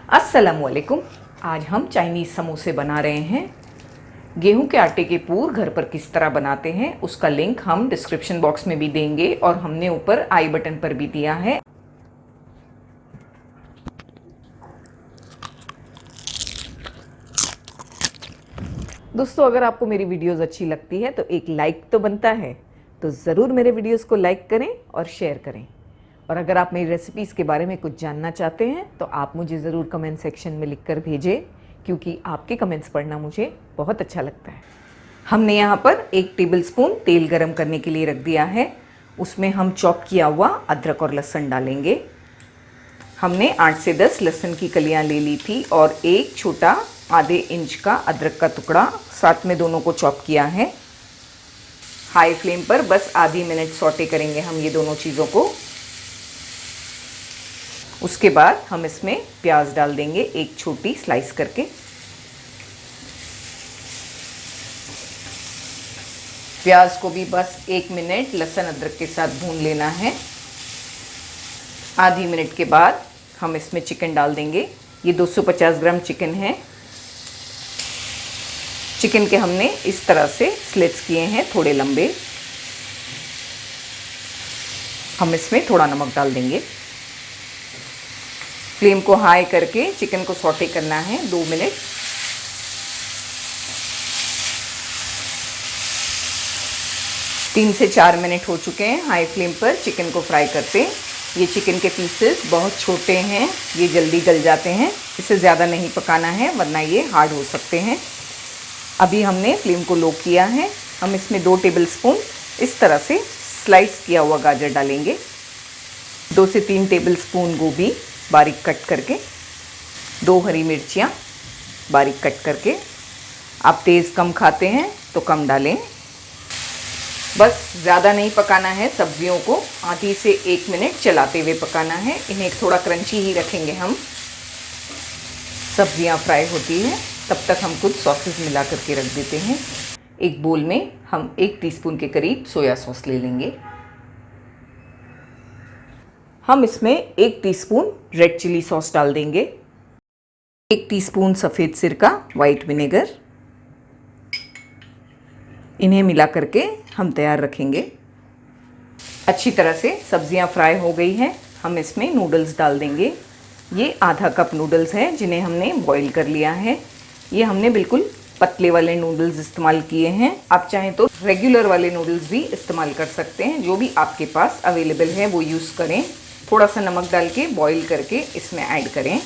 अस्सलामुअलैकुम। आज हम चाइनीज़ समोसे बना रहे हैं। गेहूं के आटे के पूर घर पर किस तरह बनाते हैं उसका लिंक हम डिस्क्रिप्शन बॉक्स में भी देंगे और हमने ऊपर आई बटन पर भी दिया है। दोस्तों, अगर आपको मेरी वीडियोस अच्छी लगती है तो एक लाइक तो बनता है, तो ज़रूर मेरे वीडियोस को लाइक करें और शेयर करें। और अगर आप मेरी रेसिपीज़ के बारे में कुछ जानना चाहते हैं तो आप मुझे ज़रूर कमेंट सेक्शन में लिख कर भेजें, क्योंकि आपके कमेंट्स पढ़ना मुझे बहुत अच्छा लगता है। हमने यहाँ पर 1 टेबलस्पून तेल गरम करने के लिए रख दिया है। उसमें हम चॉप किया हुआ अदरक और लहसुन डालेंगे। हमने 8 से 10 लहसुन की कलियाँ ले ली थी और एक छोटा आधे इंच का अदरक का टुकड़ा, साथ में दोनों को चॉप किया है। हाई फ्लेम पर बस आधी मिनट सौटे करेंगे हम ये दोनों चीज़ों को। उसके बाद हम इसमें प्याज डाल देंगे, एक छोटी स्लाइस करके। प्याज को भी बस 1 मिनट लहसुन अदरक के साथ भून लेना है। आधी मिनट के बाद हम इसमें चिकन डाल देंगे। ये 250 ग्राम चिकन है। चिकन के हमने इस तरह से स्लिट्स किए हैं, थोड़े लंबे। हम इसमें थोड़ा नमक डाल देंगे। फ्लेम को हाई करके चिकन को सौटे करना है 2 मिनट। तीन से 4 मिनट हो चुके हैं हाई फ्लेम पर चिकन को फ्राई करते। ये चिकन के पीसेस बहुत छोटे हैं, ये जल्दी गल जाते हैं। इसे ज़्यादा नहीं पकाना है वरना ये हार्ड हो सकते हैं। अभी हमने फ्लेम को लो किया है। हम इसमें 2 टेबलस्पून इस तरह से स्लाइस किया हुआ गाजर डालेंगे। 2 से 3 टेबलस्पून गोभी बारीक कट करके, 2 हरी मिर्चियाँ बारीक कट करके। आप तेज़ कम खाते हैं तो कम डालें। बस ज़्यादा नहीं पकाना है सब्जियों को, आधी से 1 मिनट चलाते हुए पकाना है। इन्हें थोड़ा क्रंची ही रखेंगे हम। सब्जियां फ्राई होती हैं तब तक हम कुछ सॉसेस मिला करके रख देते हैं। एक बोल में हम 1 टीस्पून के करीब सोया सॉस ले लेंगे। हम इसमें 1 टीस्पून रेड चिली सॉस डाल देंगे, 1 टीस्पून सफ़ेद सिरका वाइट विनेगर। इन्हें मिला करके हम तैयार रखेंगे। अच्छी तरह से सब्जियां फ्राई हो गई हैं। हम इसमें नूडल्स डाल देंगे। ये आधा कप नूडल्स हैं जिन्हें हमने बॉईल कर लिया है। ये हमने बिल्कुल पतले वाले नूडल्स इस्तेमाल किए हैं। आप चाहें तो रेगुलर वाले नूडल्स भी इस्तेमाल कर सकते हैं, जो भी आपके पास अवेलेबल है वो यूज़ करें। थोड़ा सा नमक डाल के बॉईल करके इसमें ऐड करें।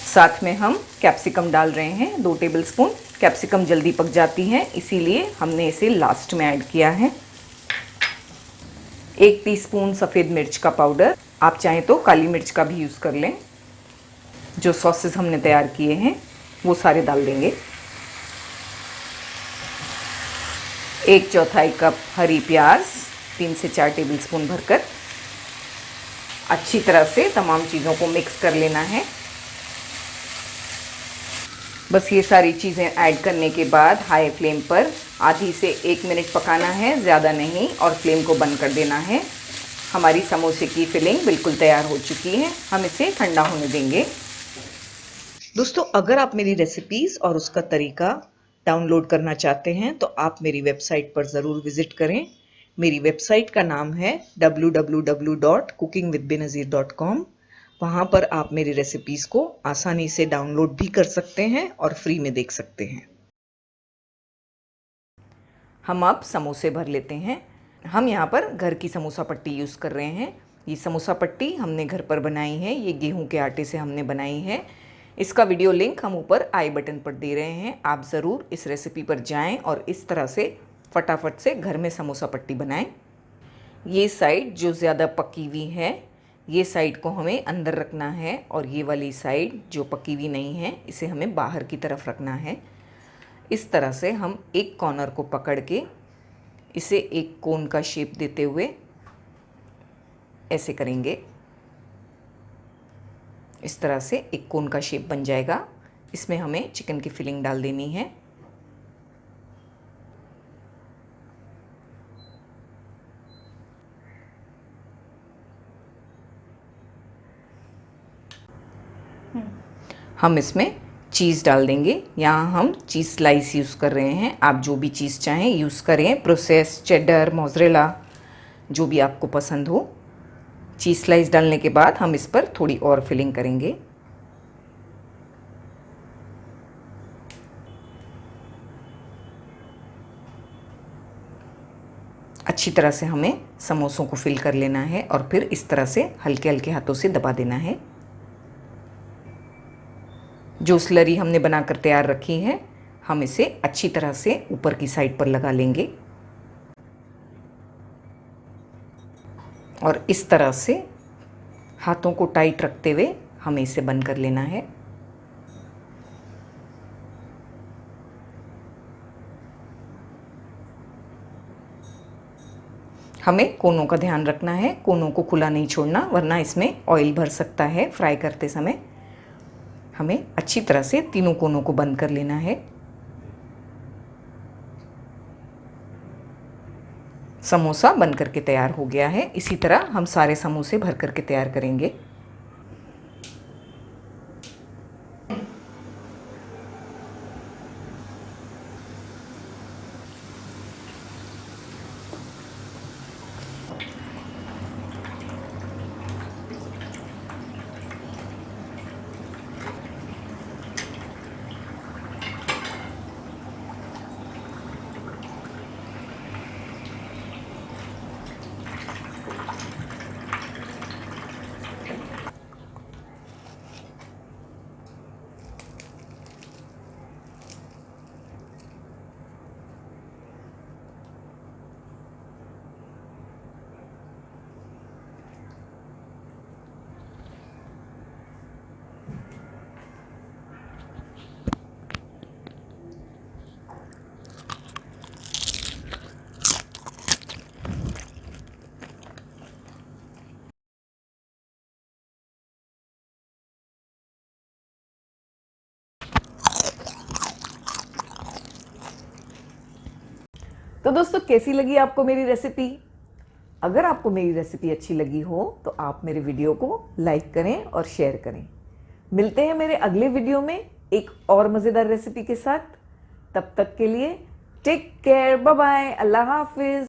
साथ में हम कैप्सिकम डाल रहे हैं 2 टेबलस्पून। कैप्सिकम जल्दी पक जाती हैं, इसीलिए हमने इसे लास्ट में ऐड किया है। 1 टीस्पून सफ़ेद मिर्च का पाउडर, आप चाहें तो काली मिर्च का भी यूज़ कर लें। जो सॉसेस हमने तैयार किए हैं वो सारे डाल देंगे। 1/4 कप हरी प्याज 3 से 4 टेबलस्पून भरकर। अच्छी तरह से तमाम चीज़ों को मिक्स कर लेना है। बस ये सारी चीज़ें ऐड करने के बाद हाई फ्लेम पर आधी से 1 मिनट पकाना है, ज़्यादा नहीं, और फ्लेम को बंद कर देना है। हमारी समोसे की फिलिंग बिल्कुल तैयार हो चुकी है। हम इसे ठंडा होने देंगे। दोस्तों, अगर आप मेरी रेसिपीज़ और उसका तरीका डाउनलोड करना चाहते हैं तो आप मेरी वेबसाइट पर ज़रूर विज़िट करें। मेरी वेबसाइट का नाम है www.cookingwithbenazir.com। वहाँ पर आप मेरी रेसिपीज़ को आसानी से डाउनलोड भी कर सकते हैं और फ्री में देख सकते हैं। हम अब समोसे भर लेते हैं। हम यहाँ पर घर की समोसा पट्टी यूज़ कर रहे हैं। ये समोसा पट्टी हमने घर पर बनाई है, ये गेहूं के आटे से हमने बनाई है। इसका वीडियो लिंक हम ऊपर आई बटन पर दे रहे हैं। आप ज़रूर इस रेसिपी पर जाएं और इस तरह से फटाफट से घर में समोसा पट्टी बनाएं। ये साइड जो ज़्यादा पकी हुई है, ये साइड को हमें अंदर रखना है, और ये वाली साइड जो पकी हुई नहीं है इसे हमें बाहर की तरफ रखना है। इस तरह से हम एक कॉर्नर को पकड़ के इसे एक कोन का शेप देते हुए ऐसे करेंगे। इस तरह से एक कोन का शेप बन जाएगा। इसमें हमें चिकन की फिलिंग डाल देनी है। हम इसमें चीज़ डाल देंगे। यहाँ हम चीज़ स्लाइस यूज़ कर रहे हैं, आप जो भी चीज़ चाहें यूज़ करें, प्रोसेस, चेडर, मोज़रेला, जो भी आपको पसंद हो। चीज़ स्लाइस डालने के बाद हम इस पर थोड़ी और फिलिंग करेंगे। अच्छी तरह से हमें समोसों को फिल कर लेना है और फिर इस तरह से हल्के हल्के हाथों से दबा देना है। जो स्लरी हमने बनाकर तैयार रखी है, हम इसे अच्छी तरह से ऊपर की साइड पर लगा लेंगे और इस तरह से हाथों को टाइट रखते हुए हमें इसे बंद कर लेना है। हमें कोनों का ध्यान रखना है, कोनों को खुला नहीं छोड़ना, वरना इसमें ऑयल भर सकता है फ्राई करते समय। हमें अच्छी तरह से तीनों कोनों को बंद कर लेना है। समोसा बन करके तैयार हो गया है। इसी तरह हम सारे समोसे भर करके तैयार करेंगे। तो दोस्तों, कैसी लगी आपको मेरी रेसिपी? अगर आपको मेरी रेसिपी अच्छी लगी हो तो आप मेरे वीडियो को लाइक करें और शेयर करें। मिलते हैं मेरे अगले वीडियो में एक और मज़ेदार रेसिपी के साथ। तब तक के लिए टेक केयर, बाय बाय, अल्लाह हाफिज़।